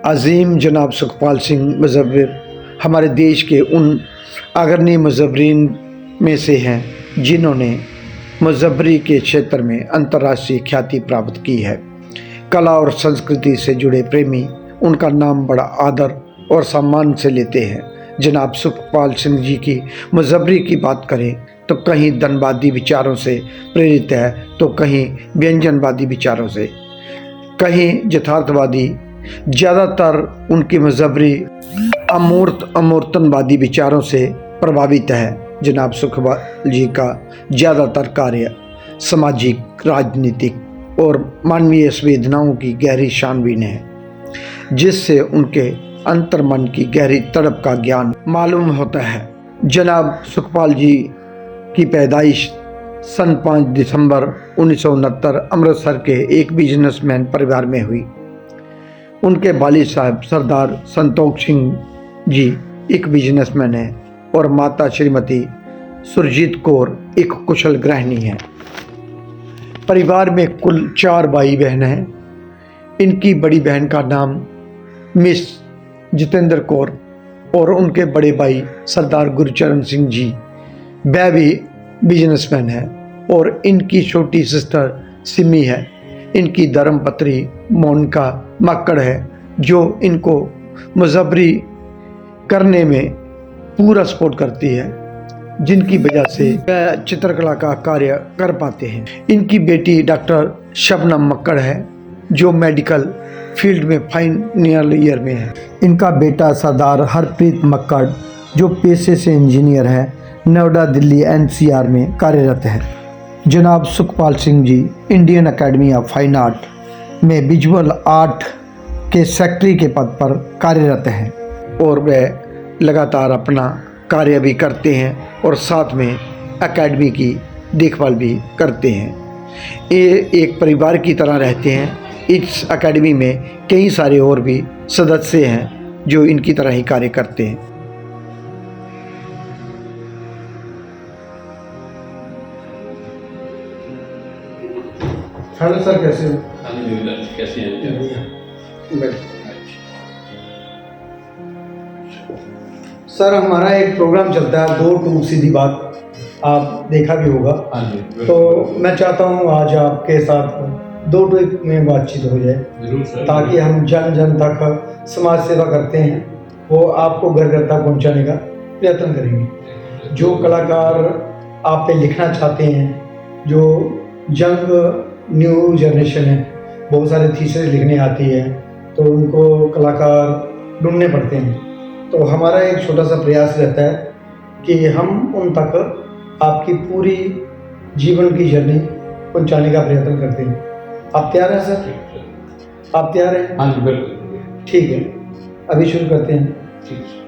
अजीम जनाब सुखपाल सिंह मुज़व्विर हमारे देश के उन अग्रणी मुज़व्विरीन में से हैं जिन्होंने मुज़व्वरी के क्षेत्र में अंतर्राष्ट्रीय ख्याति प्राप्त की है। कला और संस्कृति से जुड़े प्रेमी उनका नाम बड़ा आदर और सम्मान से लेते हैं। जनाब सुखपाल सिंह जी की मुज़व्वरी की बात करें तो कहीं धनवादी विचारों से प्रेरित है तो कहीं व्यंजनवादी विचारों से, कहीं यथार्थवादी। ज़्यादातर उनकी मुज़व्वरी अमूर्तनवादी विचारों से प्रभावित है। जनाब सुखपाल जी का ज़्यादातर कार्य सामाजिक, राजनीतिक और मानवीय संवेदनाओं की गहरी छानबीन है, जिससे उनके अंतर्मन की गहरी तड़प का ज्ञान मालूम होता है। जनाब सुखपाल जी की पैदाइश सन 5 दिसंबर 1969 अमृतसर के एक बिजनेसमैन परिवार में हुई। उनके वालिद साहब सरदार संतोख सिंह जी एक बिजनेसमैन हैं और माता श्रीमती सुरजीत कौर एक कुशल गृहिणी हैं। परिवार में कुल 4 भाई बहन हैं। इनकी बड़ी बहन का नाम मिस जितेंद्र कौर और उनके बड़े भाई सरदार गुरचरण सिंह जी वह भी बिजनेसमैन है और इनकी छोटी सिस्टर सिमी है। इनकी धर्मपत्री मोनिका मक्कड़ है जो इनको मुज़व्वरी करने में पूरा सपोर्ट करती है, जिनकी वजह से वह चित्रकला का कार्य कर पाते हैं। इनकी बेटी डॉक्टर शबनम मक्कड़ है जो मेडिकल फील्ड में फाइनल ईयर में है। इनका बेटा सरदार हरप्रीत मक्कड़ जो पेशे से इंजीनियर है, नोएडा दिल्ली NCR में कार्यरत है। जनाब Sukhpal Singh ji Indian Academy of Fine Art में विजुअल आर्ट के सेक्रेटरी के पद पर कार्यरत हैं और वह लगातार अपना कार्य भी करते हैं और साथ में एकेडमी की देखभाल भी करते हैं। ये एक परिवार की तरह रहते हैं। इस एकेडमी में कई सारे और भी सदस्य हैं जो इनकी तरह ही कार्य करते हैं। हेलो सर, कैसे हो? कैसे हैं? सर, हमारा एक प्रोग्राम चलता है 2 टूक सीधी बात, आप देखा भी होगा। तो मैं चाहता हूँ आज आपके साथ 2 टूक में बातचीत हो जाए ताकि हम जन जन तक समाज सेवा करते हैं वो आपको घर घर तक पहुँचाने का प्रयत्न करेंगे। जो कलाकार आप पे लिखना चाहते हैं, जो यंग न्यू जनरेशन है, बहुत सारे थीसिस लिखने आती है तो उनको कलाकार ढूंढने पड़ते हैं। तो हमारा एक छोटा सा प्रयास रहता है कि हम उन तक आपकी पूरी जीवन की जर्नी पहुंचाने का प्रयत्न करते हैं। आप तैयार हैं सर? आप तैयार हैं? हाँ जी, बिल्कुल। ठीक है, अभी शुरू करते हैं। ठीक।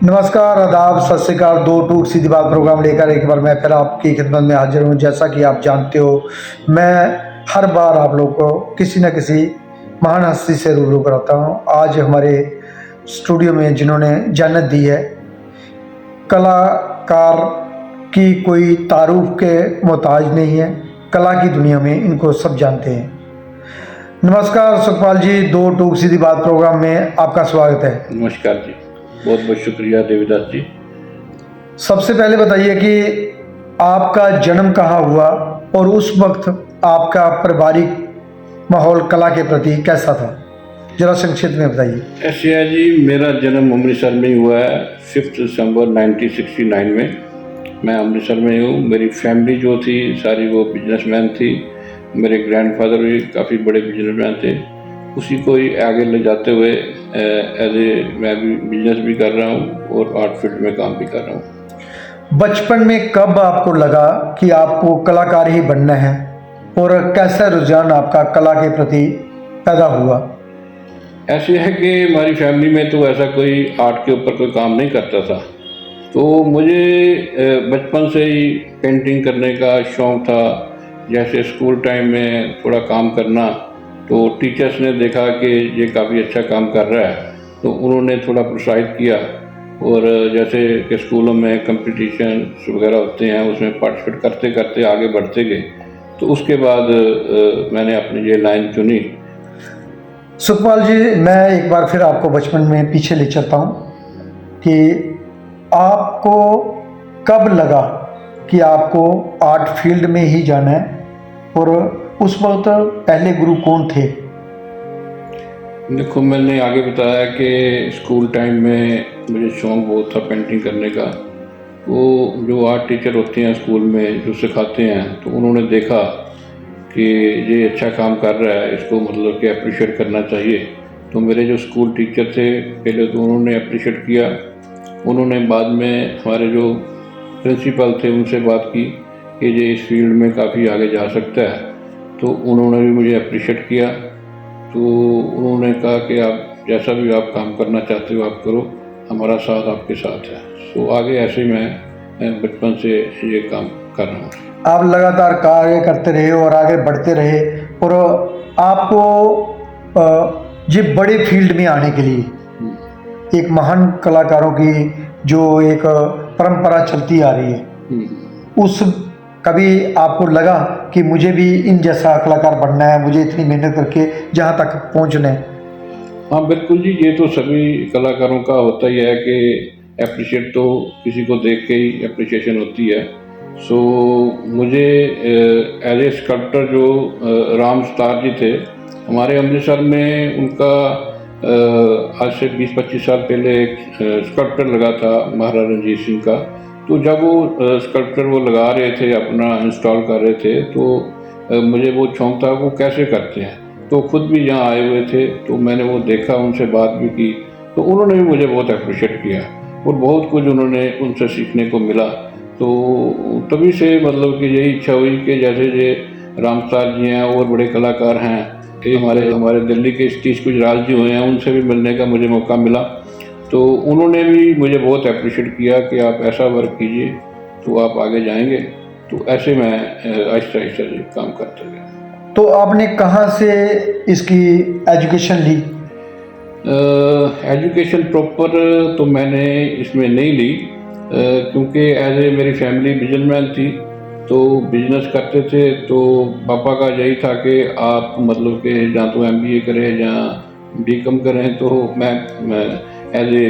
नमस्कार, आदाब, सत श्री अकाल। 2 टूक सीधी बात प्रोग्राम लेकर एक बार मैं फिर आपकी खिदमत में हाजिर हूँ। जैसा कि आप जानते हो, मैं हर बार आप लोगों को किसी न किसी महान हस्ती से रूबरू कराता हूँ। आज हमारे स्टूडियो में जिन्होंने जन्नत दी है, कलाकार की कोई तारुफ के मोहताज नहीं है, कला की दुनिया में इनको सब जानते हैं। नमस्कार सुखपाल जी, 2 टूक सीधी बात प्रोग्राम में आपका स्वागत है। नमस्कार जी, बहुत बहुत शुक्रिया देवीदास जी। सबसे पहले बताइए कि आपका जन्म कहाँ हुआ और उस वक्त आपका पारिवारिक माहौल कला के प्रति कैसा था, जरा संक्षिप्त में बताइए। ऐसे है जी, मेरा जन्म अमृतसर में हुआ है 5 दिसंबर 1969 में। मैं अमृतसर में हूँ। मेरी फैमिली जो थी सारी वो बिजनेसमैन थी। मेरे ग्रैंडफादर भी काफ़ी बड़े बिजनेसमैन थे। उसी को ही आगे ले जाते हुए मैं भी बिजनेस भी कर रहा हूँ और आर्ट फील्ड में काम भी कर रहा हूँ। बचपन में कब आपको लगा कि आपको कलाकार ही बनना है और कैसा रुझान आपका कला के प्रति पैदा हुआ? ऐसे है कि हमारी फैमिली में तो ऐसा कोई आर्ट के ऊपर कोई काम नहीं करता था, तो मुझे बचपन से ही पेंटिंग करने का शौक़ था। जैसे स्कूल टाइम में थोड़ा काम करना, तो टीचर्स ने देखा कि ये काफ़ी अच्छा काम कर रहा है तो उन्होंने थोड़ा प्रोत्साहित किया। और जैसे कि स्कूलों में कंपटीशन वगैरह होते हैं उसमें पार्टिसिपेट करते करते आगे बढ़ते गए। तो उसके बाद मैंने अपनी ये लाइन चुनी। सुखपाल जी, मैं एक बार फिर आपको बचपन में पीछे ले चलता हूँ कि आपको कब लगा कि आपको आर्ट फील्ड में ही जाना है, और उस वक्त पहले गुरु कौन थे? देखो, मैंने आगे बताया कि स्कूल टाइम में मुझे शौक़ बहुत था पेंटिंग करने का। वो जो आर्ट टीचर होते हैं स्कूल में जो सिखाते हैं, तो उन्होंने देखा कि ये अच्छा काम कर रहा है, इसको मतलब कि अप्रिशिएट करना चाहिए। तो मेरे जो स्कूल टीचर थे, पहले तो उन्होंने अप्रिशिएट किया। उन्होंने बाद में हमारे जो प्रिंसिपल थे उनसे बात की कि ये इस फील्ड में काफ़ी आगे जा सकता है, तो उन्होंने भी मुझे अप्रिशिएट किया। तो उन्होंने कहा कि आप जैसा भी आप काम करना चाहते हो आप करो, हमारा साथ आपके साथ है। तो आगे ऐसे ही मैं बचपन से ये काम कर रहा हूँ। आप लगातार कार्य करते रहे और आगे बढ़ते रहे, और आपको ये बड़े फील्ड में आने के लिए एक महान कलाकारों की जो एक परंपरा चलती आ रही है, उस कभी आपको लगा कि मुझे भी इन जैसा कलाकार बनना है, मुझे इतनी मेहनत करके जहाँ तक पहुँचना है? हाँ बिल्कुल जी, ये तो सभी कलाकारों का होता ही है कि अप्रिशिएट तो किसी को देख के ही अप्रिशिएशन होती है। सो मुझे एज ए स्कल्प्टर जो राम स्टार जी थे हमारे अमृतसर में, उनका आज से 20-25 साल पहले एक स्कल्प्टर लगा था महाराजा रणजीत सिंह का। तो जब वो स्कल्प्चर वो लगा रहे थे, अपना इंस्टॉल कर रहे थे, तो मुझे वो शौक़ था वो कैसे करते हैं। तो खुद भी यहाँ आए हुए थे, तो मैंने वो देखा, उनसे बात भी की, तो उन्होंने भी मुझे बहुत अप्रिशिएट किया और बहुत कुछ उन्होंने उनसे सीखने को मिला। तो तभी से मतलब कि यही इच्छा हुई कि जैसे ये रामस्तार जी हैं और बड़े कलाकार हैं, हमारे दिल्ली के सतीश गुजराल जी हुए हैं, उनसे भी मिलने का मुझे मौका मिला। तो उन्होंने भी मुझे बहुत अप्रिशिएट किया कि आप ऐसा वर्क कीजिए तो आप आगे जाएंगे। तो ऐसे मैं आहिस्ता आहिस्ता ये काम करता गया। तो आपने कहाँ से इसकी एजुकेशन ली? एजुकेशन प्रॉपर तो मैंने इसमें नहीं ली, क्योंकि एज ए मेरी फैमिली बिजनेसमैन थी, तो बिजनेस करते थे। तो पापा का यही था कि आप मतलब कि या तो MBA करें या BCom करें। तो मैं एज ए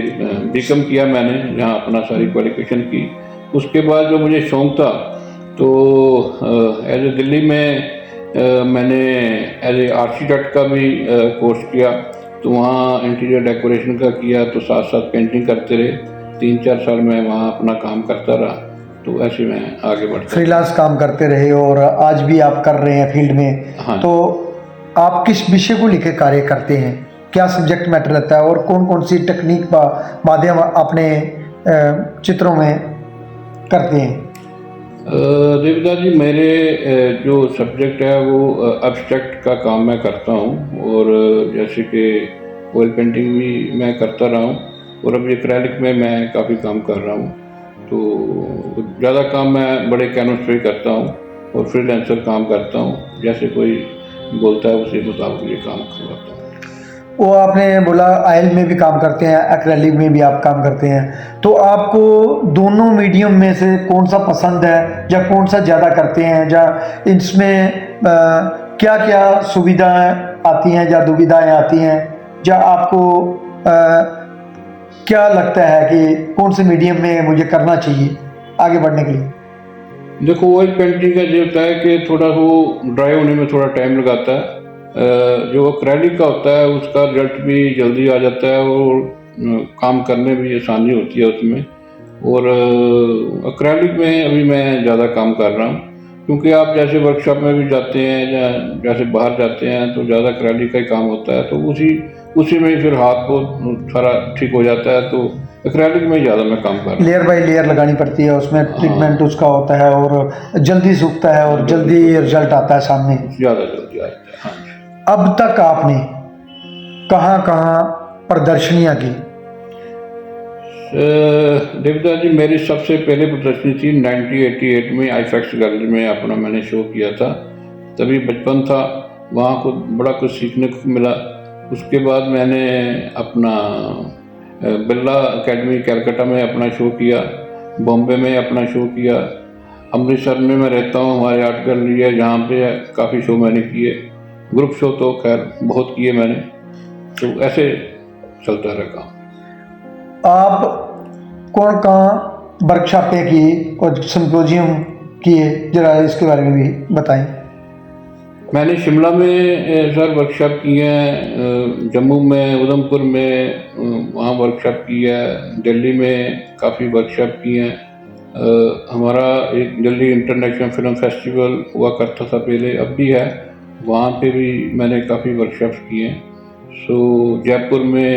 BCom किया मैंने, जहाँ अपना सारी क्वालिफिकेशन की। उसके बाद जो मुझे शौक़ था, तो एज ए दिल्ली में मैंने एज ए आर्किटेक्ट का भी कोर्स किया। तो वहाँ इंटीरियर डेकोरेशन का किया, तो साथ साथ पेंटिंग करते रहे। 3-4 साल मैं वहाँ अपना काम करता रहा। तो ऐसे मैं आगे बढ़ता फ्रीलांस काम करते रहे और आज भी आप कर रहे हैं फील्ड में। हाँ। तो आप किस विषय को लेकर कार्य करते हैं, क्या सब्जेक्ट मैटर रहता है, और कौन कौन सी टेक्निक का माध्यम अपने चित्रों में करते हैं? देवदा जी, मेरे जो सब्जेक्ट है वो एब्स्ट्रैक्ट का काम मैं करता हूँ, और जैसे कि ऑयल पेंटिंग भी मैं करता रहा हूँ, और अब एक्रेलिक में मैं काफ़ी काम कर रहा हूँ। तो ज़्यादा काम मैं बड़े कैनवस पे करता हूँ और फ्रीलांसर काम करता हूँ, जैसे कोई बोलता है उसी मुताबिक ये काम करवाता हूँ। वो आपने बोला ऑयल में भी काम करते हैं, एक्रेलिक में भी आप काम करते हैं, तो आपको दोनों मीडियम में से कौन सा पसंद है, या कौन सा ज़्यादा करते हैं, या इसमें क्या क्या सुविधाएं आती हैं या दुविधाएं आती हैं, या आपको क्या लगता है कि कौन से मीडियम में मुझे करना चाहिए आगे बढ़ने के लिए? देखो, ऑयल पेंटिंग का ये होता है कि थोड़ा वो ड्राई होने में थोड़ा टाइम लगाता है। जो एक्रेलिक का होता है उसका रिजल्ट भी जल्दी आ जाता है, और काम करने में भी आसानी होती है उसमें। और एक्रेलिक में अभी मैं ज़्यादा काम कर रहा हूँ, क्योंकि आप जैसे वर्कशॉप में भी जाते हैं या जैसे बाहर जाते हैं तो ज़्यादा एक्रेलिक का ही काम होता है। तो उसी में ही फिर हाथ को सारा ठीक हो जाता है। तो एक्रेलिक में ज़्यादा मैं काम कर रहा हूँ। लेयर बाय लेयर लगानी पड़ती है, उसमें ट्रीटमेंट उसका होता है, और जल्दी सूखता है और जल्दी रिजल्ट आता है सामने, ज़्यादा जल्दी आता है। हाँ। अब तक आपने कहाँ कहाँ प्रदर्शनियाँ की? देवदा जी, मेरी सबसे पहले प्रदर्शनी थी 1988 में आईफैक्स गैलरी में, अपना मैंने शो किया था। तभी बचपन था, वहाँ को बड़ा कुछ सीखने को मिला। उसके बाद मैंने अपना बिरला एकेडमी कलकत्ता में अपना शो किया, बॉम्बे में अपना शो किया, अमृतसर में मैं रहता हूँ, हमारे आर्ट गैलरी है जहाँ पे काफ़ी शो मैंने किए। ग्रुप शो तो खैर बहुत किए मैंने। तो ऐसे चलता रहा काम। आप कौन कहाँ वर्कशॉपें की और सिम्पोजियम किए, जरा इसके बारे में भी बताएं। मैंने शिमला में सर वर्कशॉप की है, जम्मू में, उधमपुर में वहाँ वर्कशॉप की है, दिल्ली में काफ़ी वर्कशॉप की हैं। हमारा एक दिल्ली इंटरनेशनल फिल्म फेस्टिवल हुआ करता था पहले, अब भी है, वहाँ पे भी मैंने काफ़ी वर्कशॉप्स किए हैं। सो जयपुर में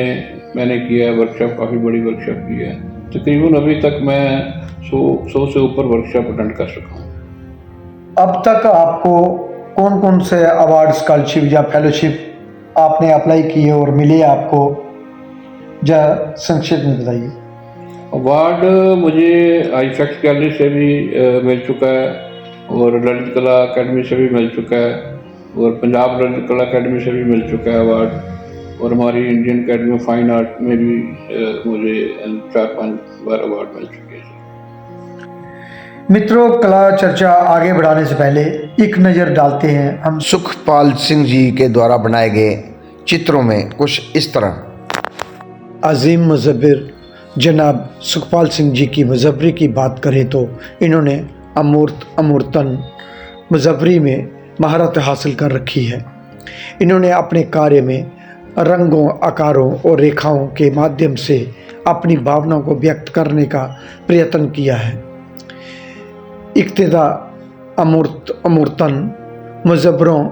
मैंने किया है वर्कशॉप, काफ़ी बड़ी वर्कशॉप की है। तकरीबन अभी तक मैं 100 से ऊपर वर्कशॉप अटेंड कर सका हूँ। अब तक आपको कौन कौन से अवार्ड, स्कॉलरशिप या फेलोशिप आपने अप्लाई किए और मिले आपको, जरा संक्षिप्त में बताइए। अवार्ड मुझे आईफेक्स गैलरी से भी मिल चुका है, और ललित कला अकेडमी से भी मिल चुका है, और पंजाब ललित कला अकेडमी से भी मिल चुका है अवार्ड, और हमारी Indian academy of Fine Art में भी मुझे 4-5 बार अवार्ड मिल चुके हैं। मित्रों, कला चर्चा आगे बढ़ाने से पहले एक नज़र डालते हैं हम सुखपाल सिंह जी के द्वारा बनाए गए चित्रों में कुछ इस तरह। अजीम मुज़ब्बिर जनाब सुखपाल सिंह जी की मुज़व्वरी की बात करें तो इन्होंने अमूर्तन मुज़व्वरी में महारत हासिल कर रखी है। इन्होंने अपने कार्य में रंगों, आकारों और रेखाओं के माध्यम से अपनी भावनाओं को व्यक्त करने का प्रयत्न किया है। इक्तिदा अमूर्तन मुज़व्वरों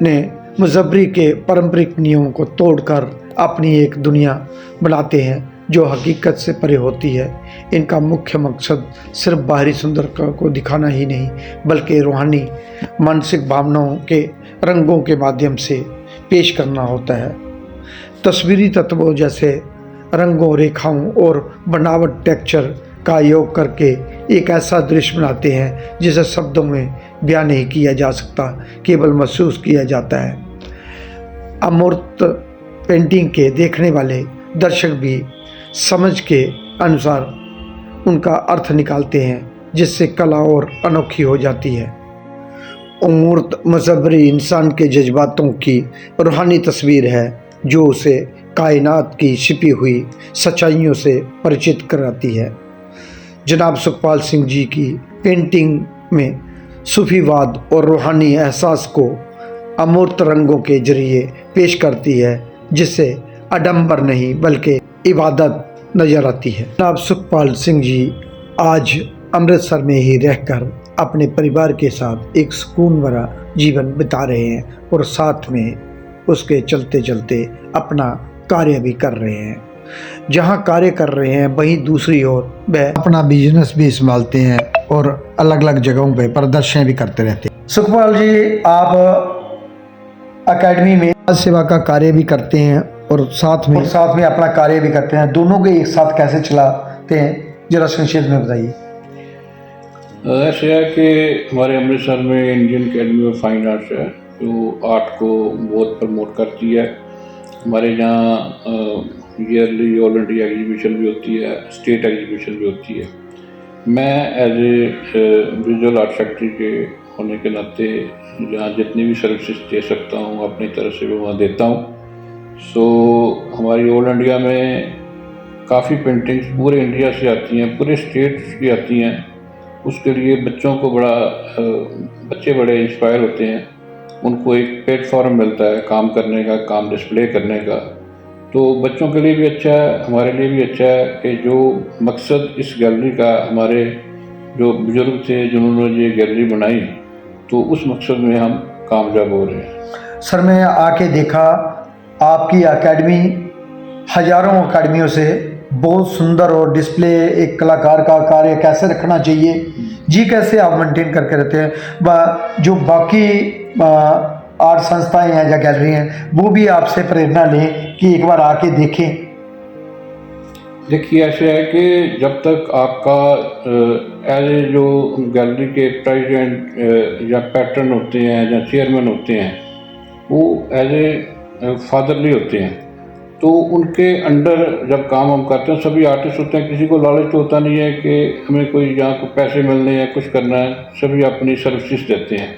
ने मुज़व्वरी के पारंपरिक नियमों को तोड़कर अपनी एक दुनिया बनाते हैं जो हकीकत से परे होती है। इनका मुख्य मकसद सिर्फ बाहरी सुंदरता को दिखाना ही नहीं, बल्कि रूहानी मानसिक भावनाओं के रंगों के माध्यम से पेश करना होता है। तस्वीरी तत्वों जैसे रंगों, रेखाओं और बनावट, टेक्सचर का योग करके एक ऐसा दृश्य बनाते हैं जिसे शब्दों में बयान नहीं किया जा सकता, केवल महसूस किया जाता है। अमूर्त पेंटिंग के देखने वाले दर्शक भी समझ के अनुसार उनका अर्थ निकालते हैं, जिससे कला और अनोखी हो जाती है। अमूर्त मुज़व्वरी इंसान के जज्बातों की रूहानी तस्वीर है जो उसे कायनात की छिपी हुई सच्चाइयों से परिचित कराती है। जनाब सुखपाल सिंह जी की पेंटिंग में सूफीवाद और रूहानी एहसास को अमूर्त रंगों के जरिए पेश करती है, जिससे आडंबर नहीं बल्कि इबादत नजर आती है। जनाब सुखपाल सिंह जी आज अमृतसर में ही रहकर अपने परिवार के साथ एक सुकून भरा जीवन बिता रहे हैं और साथ में उसके चलते चलते अपना कार्य भी कर रहे हैं। जहां कार्य कर रहे हैं वहीं दूसरी ओर वह अपना बिजनेस भी संभालते हैं और अलग अलग जगहों पे प्रदर्शन भी करते रहते हैं। सुखपाल जी, आप एकेडमी में समाज सेवा का कार्य भी करते हैं और साथ में अपना कार्य भी करते हैं। दोनों के एक साथ कैसे चलाते हैं, जरा संक्षेप में बताइए। ऐसे है कि हमारे अमृतसर में Indian academy of fine arts है, जो आर्ट को बहुत प्रमोट करती है। हमारे यहाँ ईयरली ऑल इंडिया एग्जीबिशन भी होती है, स्टेट एग्जीबिशन भी होती है। मैं as a visual art factory के होने के नाते जहाँ जितनी भी सर्विसेज दे सकता हूँ अपनी तरफ से वो वहाँ देता हूँ। सो हमारी ऑल इंडिया में काफ़ी पेंटिंग्स पूरे इंडिया से आती हैं, पूरे स्टेट्स की आती हैं। उसके लिए बच्चों को बच्चे बड़े इंस्पायर होते हैं, उनको एक प्लेटफॉर्म मिलता है काम करने का, काम डिस्प्ले करने का। तो बच्चों के लिए भी अच्छा है, हमारे लिए भी अच्छा है कि जो मकसद इस गैलरी का, हमारे जो बुजुर्ग थे जिन्होंने ये गैलरी बनाई, तो उस मकसद में हम कामयाब हो रहे हैं। सर, मैं आके देखा आपकी एकेडमी हजारों एकेडमियों से बहुत सुंदर और डिस्प्ले, एक कलाकार का कार्य कैसे रखना चाहिए जी, कैसे आप मेंटेन करके रहते हैं। जो बाकी आर्ट संस्थाएं हैं या गैलरी हैं वो भी आपसे प्रेरणा लें कि एक बार आके देखें। देखिए, ऐसे है कि जब तक आपका एज ए जो गैलरी के प्रेसिडेंट या पैटर्न होते हैं या चेयरमैन होते हैं, वो एज ए फादरली होते हैं, तो उनके अंडर जब काम हम करते हैं, सभी आर्टिस्ट होते हैं, किसी को लालच होता नहीं है कि हमें कोई यहाँ को पैसे मिलने हैं, कुछ करना है, सभी अपनी सर्विसेज देते हैं।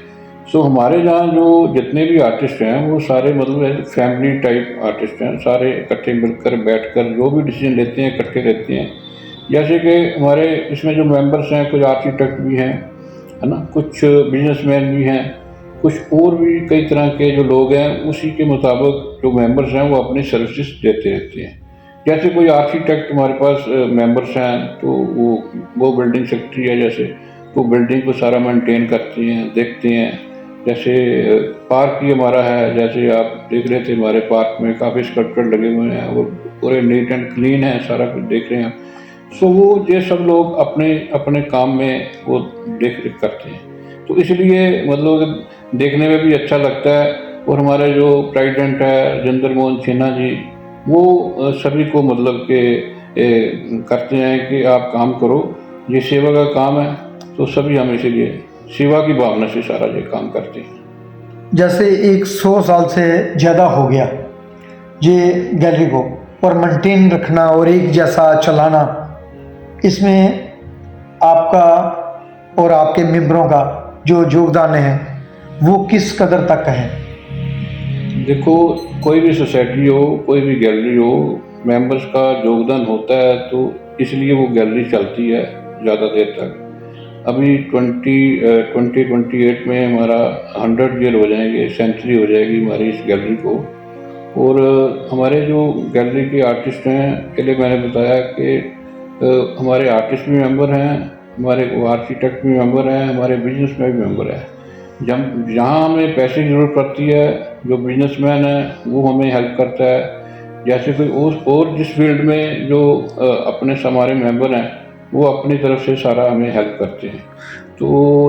सो हमारे यहाँ जो जितने भी आर्टिस्ट हैं वो सारे मतलब फैमिली टाइप आर्टिस्ट हैं, सारे इकट्ठे मिलकर बैठकर जो भी डिसीजन लेते हैं इकट्ठे रहते हैं। जैसे कि हमारे इसमें जो मेंबर्स हैं, कुछ आर्किटेक्ट भी हैं, है ना, कुछ बिजनेसमैन भी हैं, कुछ और भी कई तरह के जो लोग हैं, उसी के मुताबिक जो मेंबर्स हैं वो अपनी सर्विसेज देते रहते हैं। जैसे कोई आर्किटेक्ट हमारे पास मेंबर्स हैं तो वो बिल्डिंग सेक्रेटरी है, जैसे तो बिल्डिंग को सारा मेंटेन करते हैं, देखते हैं। जैसे पार्क ही हमारा है, जैसे आप देख रहे थे हमारे पार्क में काफ़ी स्कल्पचर लगे हुए हैं और पूरे नीट एंड क्लीन है, सारा कुछ देख रहे हैं। सो वो ये सब लोग अपने अपने काम में वो देख रेख करते हैं, तो इसलिए मतलब देखने में भी अच्छा लगता है। और हमारे जो प्रेसिडेंट है जिंदर मोहन सिन्हा जी, वो सभी को मतलब के करते हैं कि आप काम करो, ये सेवा का काम है, तो सभी हम इसीलिए सेवा की भावना से सारा ये काम करते हैं। जैसे 100 साल से ज़्यादा हो गया ये गैलरी को, और मेंटेन रखना और एक जैसा चलाना, इसमें आपका और आपके मेंबरों का जो योगदान है वो किस कदर तक है? देखो, कोई भी सोसाइटी हो, कोई भी गैलरी हो, मेंबर्स का योगदान होता है तो इसलिए वो गैलरी चलती है ज़्यादा देर तक। अभी 2028 में हमारा 100 ईयर हो जाएंगे, सेंचुरी हो जाएगी हमारी इस गैलरी को। और हमारे जो गैलरी के आर्टिस्ट हैं, पहले मैंने बताया कि हमारे आर्टिस्ट भी मेंबर हैं, हमारे आर्किटेक्ट भी मेंबर हैं, हमारे बिजनेस में भी मेंबर हैं। जब जहाँ हमें पैसे की ज़रूरत पड़ती है, जो बिजनेसमैन है वो हमें हेल्प करता है। जैसे कोई और जिस फील्ड में जो अपने हमारे मेंबर हैं वो अपनी तरफ से सारा हमें हेल्प करते हैं। तो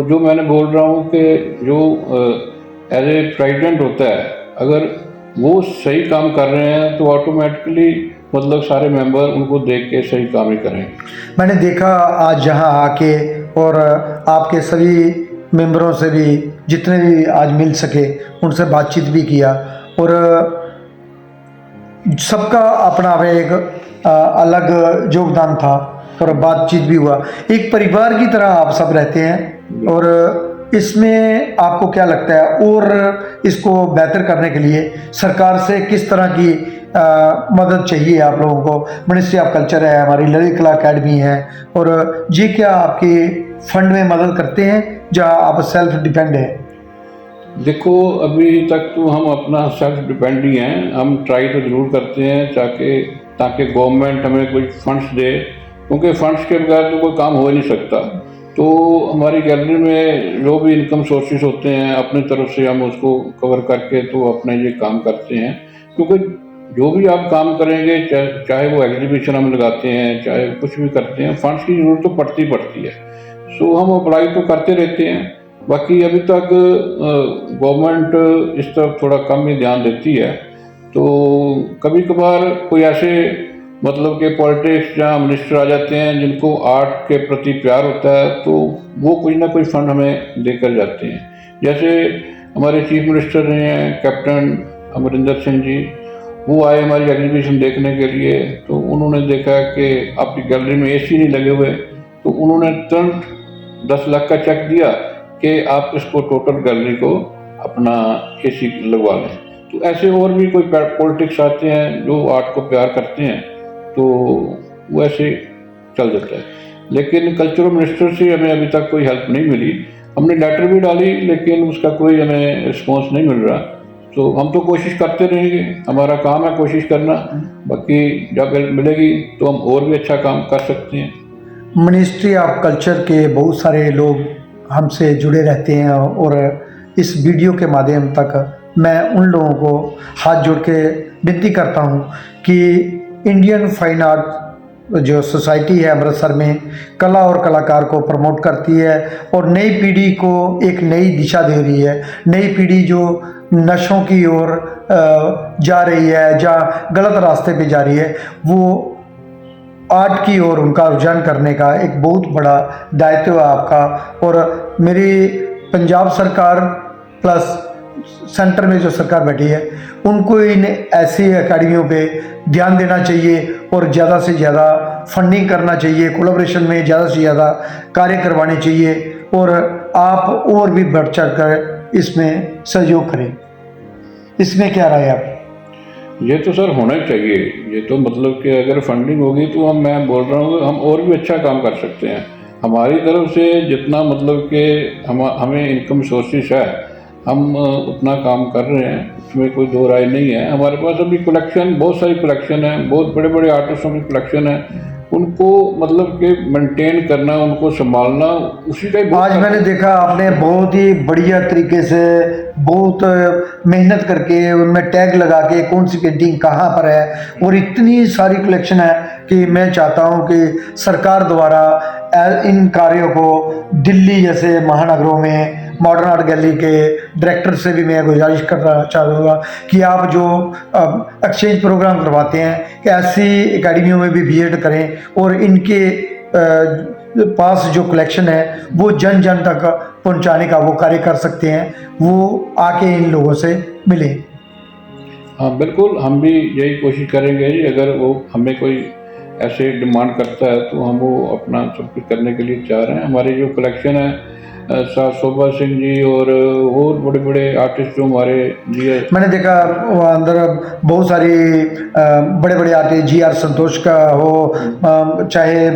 जो मैंने बोल रहा हूँ कि जो एज ए प्रेसिडेंट होता है, अगर वो सही काम कर रहे हैं तो ऑटोमेटिकली मतलब सारे मेंबर उनको देख के सही काम ही करेंगे। मैंने देखा आज यहाँ आके, और आपके सभी मेंबरों से भी जितने भी आज मिल सके उनसे बातचीत भी किया, और सबका अपना एक अलग योगदान था और बातचीत भी हुआ। एक परिवार की तरह आप सब रहते हैं, और इसमें आपको क्या लगता है और इसको बेहतर करने के लिए सरकार से किस तरह की मदद चाहिए आप लोगों को? मिनिस्ट्री ऑफ कल्चर है, हमारी ललित कला अकेडमी है, और ये क्या आपके फंड में मदद करते हैं जहाँ आप सेल्फ डिपेंड है? देखो, अभी तक तो हम अपना सेल्फ डिपेंड ही हैं। हम ट्राई तो ज़रूर करते हैं ताकि गवर्नमेंट हमें कोई फंड्स दे, क्योंकि फंड्स के बगैर तो कोई काम हो ही नहीं सकता। तो हमारी गैलरी में जो भी इनकम सोर्सेज होते हैं, अपनी तरफ से हम उसको कवर करके तो अपने ये काम करते हैं। क्योंकि जो भी आप काम करेंगे, चाहे वो एग्जीबिशन हम लगाते हैं, चाहे कुछ भी करते हैं, फंड्स की ज़रूरत तो पड़ती है। सो हम अप्लाई तो करते रहते हैं। बाकी अभी तक गवर्नमेंट इस तरफ थोड़ा कम ही ध्यान देती है। तो कभी कभार कोई ऐसे मतलब कि पॉलिटिक्स या मिनिस्टर आ जाते हैं जिनको आर्ट के प्रति प्यार होता है, तो वो कोई ना कोई फंड हमें देकर जाते हैं। जैसे हमारे चीफ मिनिस्टर रहे हैं कैप्टन अमरिंदर सिंह जी, वो आए हमारी एग्जीबिशन देखने के लिए। तो उन्होंने देखा कि आपकी गैलरी में एसी नहीं लगे हुए, तो उन्होंने तुरंत 10 लाख का चेक दिया कि आप इसको टोटल गैलरी को अपना एसी लगवा लें। तो ऐसे और भी कोई पॉलिटिक्स आते हैं जो आर्ट को प्यार करते हैं, तो वो ऐसे चल जाता है। लेकिन कल्चरल मिनिस्टर से हमें अभी तक कोई हेल्प नहीं मिली। हमने लेटर भी डाली लेकिन उसका कोई हमें रिस्पॉन्स नहीं मिल रहा। तो हम तो कोशिश करते रहेंगे, हमारा काम है कोशिश करना। बाकी जब हेल्प मिलेगी तो हम और भी अच्छा काम कर सकते हैं। मिनिस्ट्री ऑफ कल्चर के बहुत सारे लोग हमसे जुड़े रहते हैं, और इस वीडियो के माध्यम तक मैं उन लोगों को हाथ जोड़ के विनती करता हूं कि इंडियन फाइन आर्ट जो सोसाइटी है अमृतसर में कला और कलाकार को प्रमोट करती है और नई पीढ़ी को एक नई दिशा दे रही है। नई पीढ़ी जो नशों की ओर जा रही है, जहाँ गलत रास्ते पे जा रही है, वो आर्ट की ओर उनका रुझान करने का एक बहुत बड़ा दायित्व है आपका। और मेरी पंजाब सरकार प्लस सेंटर में जो सरकार बैठी है, उनको इन ऐसी अकेडमियों पे ध्यान देना चाहिए और ज़्यादा से ज़्यादा फंडिंग करना चाहिए, कोलैबोरेशन में ज़्यादा से ज़्यादा कार्य करवाने चाहिए। और आप और भी बढ़ चढ़ कर इसमें सहयोग करें। इसमें क्या राय आप? ये तो सर होना ही चाहिए। ये तो मतलब कि अगर फंडिंग होगी तो मैं बोल रहा हूँ हम और भी अच्छा काम कर सकते हैं। हमारी तरफ से जितना मतलब कि हमें इनकम सोर्सेस है, हम उतना काम कर रहे हैं, उसमें कोई दो राय नहीं है। हमारे पास अभी कलेक्शन, बहुत सारी कलेक्शन है, बहुत बड़े बड़े आर्टिस्टों की कलेक्शन है, उनको मतलब कि मेंटेन करना, उनको संभालना, उसी का ही आज मैंने देखा आपने बहुत ही बढ़िया तरीके से बहुत मेहनत करके उनमें टैग लगा के कौन सी पेंटिंग कहाँ पर है, और इतनी सारी कलेक्शन है कि मैं चाहता हूँ कि सरकार द्वारा इन कार्यों को दिल्ली जैसे महानगरों में मॉडर्न आर्ट गैलरी के डायरेक्टर से भी मैं गुजारिश करना चाहूँगा कि आप जो एक्सचेंज प्रोग्राम करवाते हैं कि ऐसी एकेडमियों में भी विजिट करें और इनके पास जो कलेक्शन है वो जन जन तक पहुंचाने का वो कार्य कर सकते हैं, वो आके इन लोगों से मिलें। हाँ बिल्कुल, हम भी यही कोशिश करेंगे जी। अगर वो हमें कोई ऐसे डिमांड करता है तो हम वो अपना सब कुछ करने के लिए तैयार हैं। हमारी जो कलेक्शन है शोभा सिंह जी और बड़े बड़े आर्टिस्ट जो हमारे जी है, मैंने देखा वो अंदर बहुत सारी बड़े बड़े आर्टिस्ट जी आर संतोष का हो, चाहे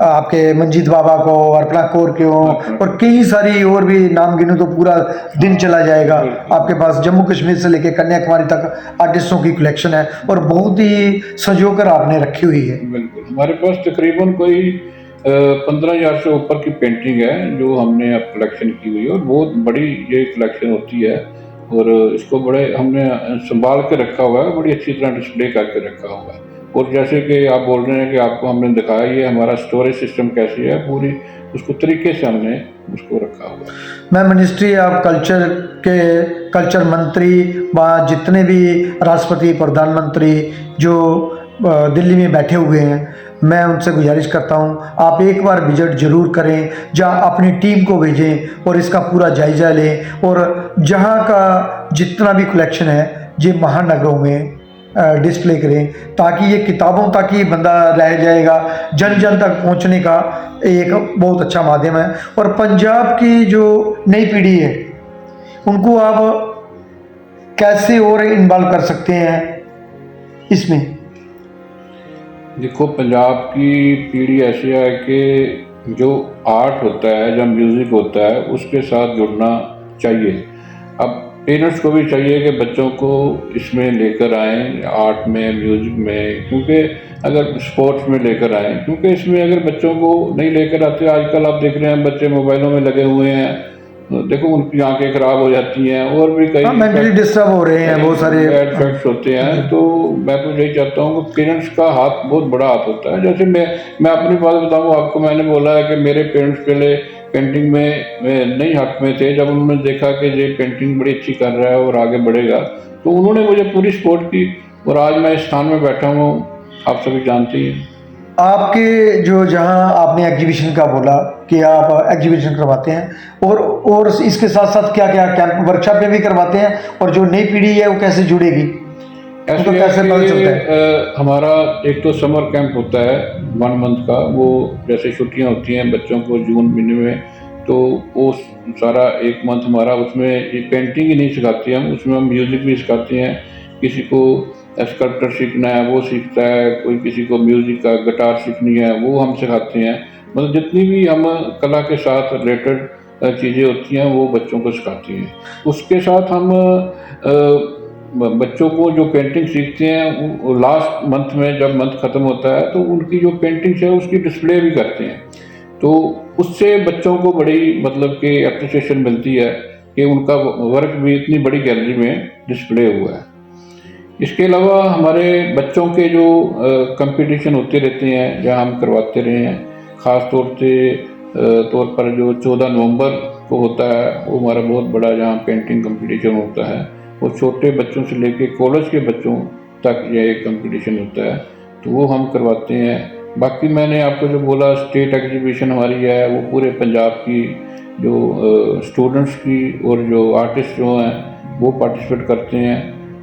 आपके मंजीत बाबा को, अर्पणा कौर के हो, और कई सारी और भी नाम गिनूं तो पूरा दिन चला जाएगा। आपके पास जम्मू कश्मीर से लेकर कन्याकुमारी तक आर्टिस्टों की कलेक्शन है और बहुत ही संजोकर आपने रखी हुई है। बिल्कुल हमारे पास तकरीबन कोई 15,000 से ऊपर की पेंटिंग है जो हमने अब कलेक्शन की हुई है, और बहुत बड़ी ये कलेक्शन होती है, और इसको बड़े हमने संभाल के रखा हुआ है, बड़ी अच्छी तरह डिस्प्ले करके रखा हुआ है। और जैसे कि आप बोल रहे हैं कि आपको हमने दिखाया ये हमारा स्टोरेज सिस्टम कैसे है, पूरी उसको तरीके से हमने उसको रखा हुआ है। मैं मिनिस्ट्री ऑफ कल्चर के कल्चर मंत्री व जितने भी राष्ट्रपति प्रधानमंत्री जो दिल्ली में बैठे हुए हैं, मैं उनसे गुजारिश करता हूं आप एक बार विजिट जरूर करें, जहां अपनी टीम को भेजें और इसका पूरा जायजा लें, और जहां का जितना भी कलेक्शन है ये महानगरों में डिस्प्ले करें, ताकि ये किताबों तक ही बंदा रह जाएगा, जन जन तक पहुंचने का एक बहुत अच्छा माध्यम है। और पंजाब की जो नई पीढ़ी है उनको आप कैसे और इन्वॉल्व कर सकते हैं इसमें? देखो पंजाब की पीढ़ी ऐसी है कि जो आर्ट होता है या म्यूज़िक होता है उसके साथ जुड़ना चाहिए। अब पेरेंट्स को भी चाहिए कि बच्चों को इसमें लेकर आएँ, आर्ट में, म्यूज़िक में, क्योंकि अगर स्पोर्ट्स में लेकर आएँ, क्योंकि इसमें अगर बच्चों को नहीं लेकर आते, आजकल आप देख रहे हैं बच्चे मोबाइलों में लगे हुए हैं, देखो उनकी आंखें खराब हो जाती हैं और भी कई मेंटली डिस्टर्ब हो रहे हैं, बहुत सारे बैड इफेक्ट्स होते हैं। तो मैं तो यही चाहता हूँ कि पेरेंट्स का हाथ बहुत बड़ा हाथ होता है। जैसे मैं अपनी बात बताऊँ आपको, मैंने बोला है कि मेरे पेरेंट्स पहले पेंटिंग में नहीं हक में थे, जब उन्होंने देखा कि ये पेंटिंग बड़ी अच्छी कर रहा है और आगे बढ़ेगा तो उन्होंने मुझे पूरी सपोर्ट की, और आज मैं इस स्थान में बैठा हूँ, आप सभी जानते हैं। आपके जो जहां आपने एग्जीबिशन का बोला कि आप एग्जीबिशन करवाते हैं, और इसके साथ साथ क्या क्या कैंप वर्कशॉप में भी करवाते हैं, और जो नई पीढ़ी है वो कैसे जुड़ेगी, तो कैसे पता चलता है? हमारा एक तो समर कैंप होता है 1 मंथ का, वो जैसे छुट्टियां होती हैं बच्चों को जून महीने में, तो वो सारा 1 मंथ हमारा उसमें ये पेंटिंग ही नहीं सिखाते हम, उसमें हम म्यूज़िक भी सिखाते हैं। किसी को स्कल्पचर सीखना है वो सीखता है, कोई किसी को म्यूज़िक का गिटार सीखनी है वो हम सिखाते हैं। मतलब जितनी भी हम कला के साथ रिलेटेड चीज़ें होती हैं वो बच्चों को सिखाती हैं। उसके साथ हम बच्चों को जो पेंटिंग सीखते हैं वो लास्ट मंथ में जब मंथ ख़त्म होता है तो उनकी जो पेंटिंग्स है उसकी डिस्प्ले भी करते हैं, तो उससे बच्चों को बड़ी मतलब कि एप्रिसिएशन मिलती है कि उनका वर्क भी इतनी बड़ी गैलरी में डिस्प्ले हुआ है। इसके अलावा हमारे बच्चों के जो कंपटीशन होते रहते हैं जहाँ हम करवाते रहे हैं, ख़ास तौर पर जो 14 नवंबर को होता है वो हमारा बहुत बड़ा जहाँ पेंटिंग कंपटीशन होता है, वो छोटे बच्चों से लेके कॉलेज के बच्चों तक ये कंपटीशन होता है, तो वो हम करवाते हैं। बाकी मैंने आपको जो बोला स्टेट एग्जीबिशन हमारी है वो पूरे पंजाब की जो स्टूडेंट्स की और जो आर्टिस्ट जो हैं वो पार्टिसिपेट करते हैं।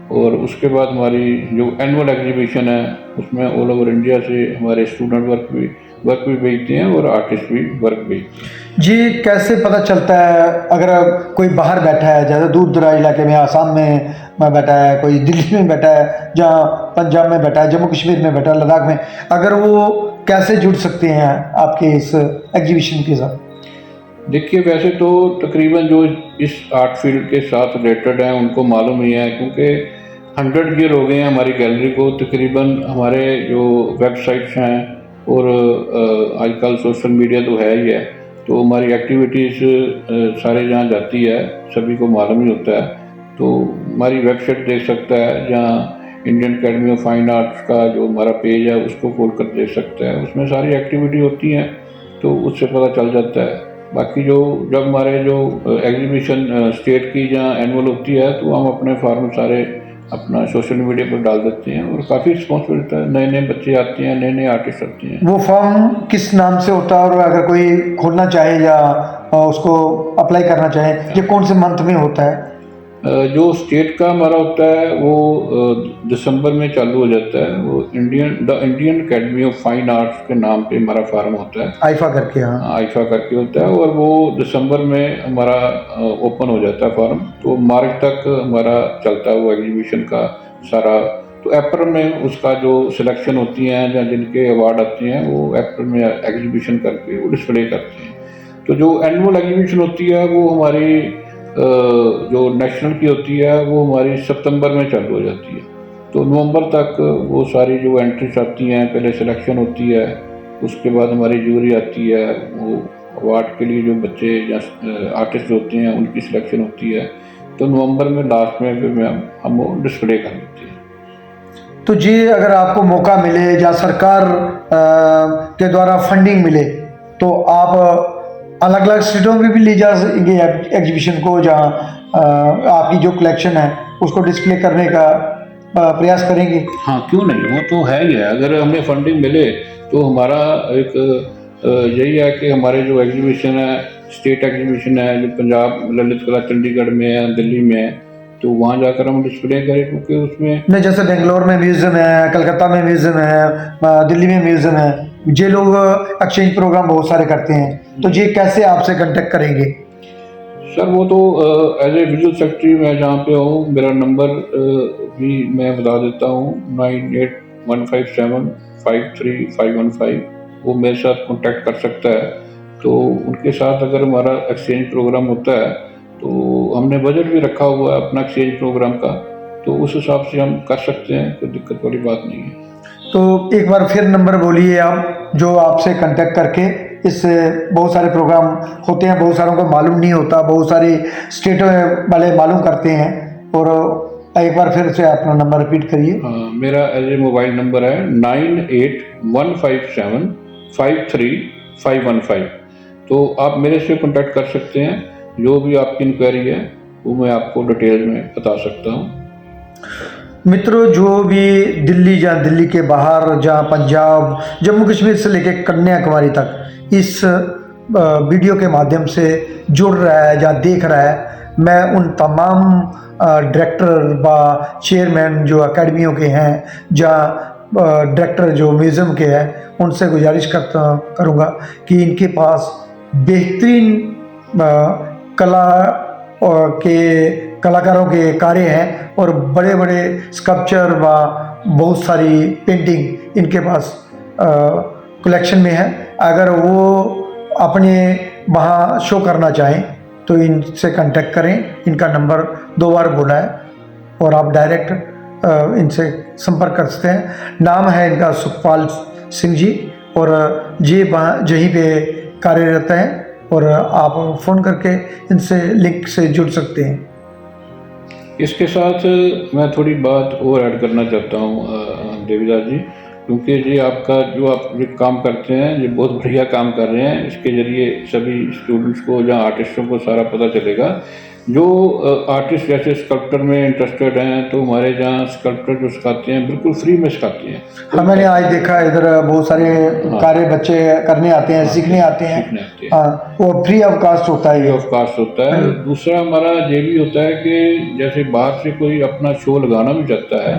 और उसके बाद हमारी जो एनुअल एग्जीबिशन है उसमें ऑल ओवर इंडिया से हमारे स्टूडेंट वर्क भी वर्क भी भेजते हैं और आर्टिस्ट भी वर्क भेजते हैं। जी, कैसे पता चलता है अगर कोई बाहर बैठा है, ज़्यादा दूर दराज इलाके में, आसाम में बैठा है, कोई दिल्ली में बैठा है, जहाँ पंजाब में बैठा है, जम्मू कश्मीर में बैठा है, लद्दाख में, अगर वो कैसे जुड़ सकते हैं आपके इस एग्जीबिशन के साथ? देखिए, वैसे तो तकरीबन जो इस आर्ट फील्ड के साथ रिलेटेड हैं उनको मालूम ही है, क्योंकि 100 ईयर हो गए हैं हमारी गैलरी को। तकरीबन हमारे जो वेबसाइट्स हैं और आजकल सोशल मीडिया तो है ही है, तो हमारी एक्टिविटीज़ सारे जहाँ जाती है सभी को मालूम ही होता है। तो हमारी वेबसाइट देख सकता है, जहाँ Indian academy of fine arts का जो हमारा पेज है उसको खोल कर देख सकता है, उसमें सारी एक्टिविटी होती हैं, तो उससे पता चल जाता है। बाकी जो जब हमारे जो एग्जीबिशन स्टेट की जहाँ एनुअल होती है, तो हम अपने फॉर्म सारे अपना सोशल मीडिया पर डाल देते हैं और काफ़ी रिस्पॉन्स मिलता है। नए नए बच्चे आते हैं, नए नए आर्टिस्ट आते हैं। वो फॉर्म किस नाम से होता है, और अगर कोई खोलना चाहे या उसको अप्लाई करना चाहे, ये कौन से मंथ में होता है? जो स्टेट का हमारा होता है वो दिसंबर में चालू हो जाता है। वो the Indian academy of fine arts के नाम पे हमारा फार्म होता है, आईफा करके। हाँ, आईफा करके होता है, और वो दिसंबर में हमारा ओपन हो जाता है फॉर्म। तो मार्च तक हमारा चलता है वो एग्जीबिशन का सारा। तो अप्रैल में उसका जो सिलेक्शन होती हैं या जिनके अवार्ड आते हैं, वो अप्रैल में एग्जीबिशन करके वो डिस्प्ले करते हैं। तो जो एनुअल एग्जीबिशन होती है वो हमारी जो नेशनल की होती है वो हमारी सितंबर में चालू हो जाती है। तो नवंबर तक वो सारी जो एंट्रीज आती हैं, पहले सिलेक्शन होती है, उसके बाद हमारी जूरी आती है, वो अवार्ड के लिए जो बच्चे या आर्टिस्ट होते हैं उनकी सिलेक्शन होती है। तो नवंबर में लास्ट में फिर हम वो डिस्प्ले कर देते हैं। तो जी, अगर आपको मौका मिले या सरकार के द्वारा फंडिंग मिले, तो आप अलग अलग स्टेटों में भी ले जा सकेंगे एग्जीबिशन को, जहाँ आपकी जो कलेक्शन है उसको डिस्प्ले करने का प्रयास करेंगे? हाँ, क्यों नहीं, वो तो है ही है। अगर हमें फंडिंग मिले तो हमारा एक यही है कि हमारे जो एग्जीबिशन है, स्टेट एग्जीबिशन है जो पंजाब ललित कला चंडीगढ़ में है, दिल्ली में है, तो वहाँ जाकर हम डिस्प्ले करें, क्योंकि उसमें नहीं, जैसे बेंगलोर में म्यूज़ियम है, कलकत्ता में म्यूज़ियम है, दिल्ली में म्यूज़ियम है, ये लोग एक्सचेंज प्रोग्राम बहुत सारे करते हैं, तो ये कैसे आपसे कांटेक्ट करेंगे? सर, वो तो एज ए विजुअल सेक्रेटरी मैं जहाँ पे हूँ, मेरा नंबर भी मैं बता देता हूँ, 9815753515। वो मेरे साथ कांटेक्ट कर सकता है। तो उनके साथ अगर हमारा एक्सचेंज प्रोग्राम होता है, तो हमने बजट भी रखा हुआ है अपना एक्सचेंज प्रोग्राम का, तो उस हिसाब से हम कर सकते हैं, कोई दिक्कत वाली बात नहीं है। तो एक बार फिर नंबर बोलिए आप, जो आपसे कांटेक्ट करके, इससे बहुत सारे प्रोग्राम होते हैं, बहुत सारों को मालूम नहीं होता, बहुत सारी स्टेटों वाले मालूम करते हैं, और एक बार फिर से अपना नंबर रिपीट करिए। हाँ, मेरा एज ए मोबाइल नंबर है 9815753515। तो आप मेरे से कांटेक्ट कर सकते हैं, जो भी आपकी इंक्वायरी है वो मैं आपको डिटेल में बता सकता हूँ। मित्रों, जो भी दिल्ली या दिल्ली के बाहर, जहाँ पंजाब, जम्मू कश्मीर से लेकर कन्याकुमारी तक इस वीडियो के माध्यम से जुड़ रहा है या देख रहा है, मैं उन तमाम डायरेक्टर व चेयरमैन जो अकेडमियों के हैं, या डायरेक्टर जो म्यूज़ियम के हैं, उनसे गुजारिश करूँगा कि इनके पास बेहतरीन कला के कलाकारों के कार्य हैं, और बड़े बड़े स्कल्पचर व बहुत सारी पेंटिंग इनके पास कलेक्शन में है। अगर वो अपने वहाँ शो करना चाहें तो इनसे कांटेक्ट करें। इनका नंबर 2 बार बोला है, और आप डायरेक्ट इनसे संपर्क कर सकते हैं। नाम है इनका सुखपाल सिंह जी, और ये यहीं पे कार्यरत हैं, और आप फ़ोन करके इनसे लिंक से जुड़ सकते हैं। इसके साथ मैं थोड़ी बात और ऐड करना चाहता हूँ देवीदास जी, क्योंकि ये आपका जो आप ये काम करते हैं, ये बहुत बढ़िया काम कर रहे हैं। इसके ज़रिए सभी स्टूडेंट्स को या आर्टिस्टों को सारा पता चलेगा। जो आर्टिस्ट जैसे स्कल्पचर में इंटरेस्टेड हैं, तो हमारे यहाँ स्कल्पचर जो सिखाते हैं बिल्कुल फ्री में सिखाते हैं। हाँ, मैंने आज देखा इधर बहुत सारे कार्य बच्चे करने आते हैं, सीखने आते हैं। हाँ, वो फ्री ऑफ कास्ट होता है। फ्री ऑफ कास्ट होता है। दूसरा हमारा ये भी होता है कि जैसे बाहर से कोई अपना शो लगाना भी चाहता है,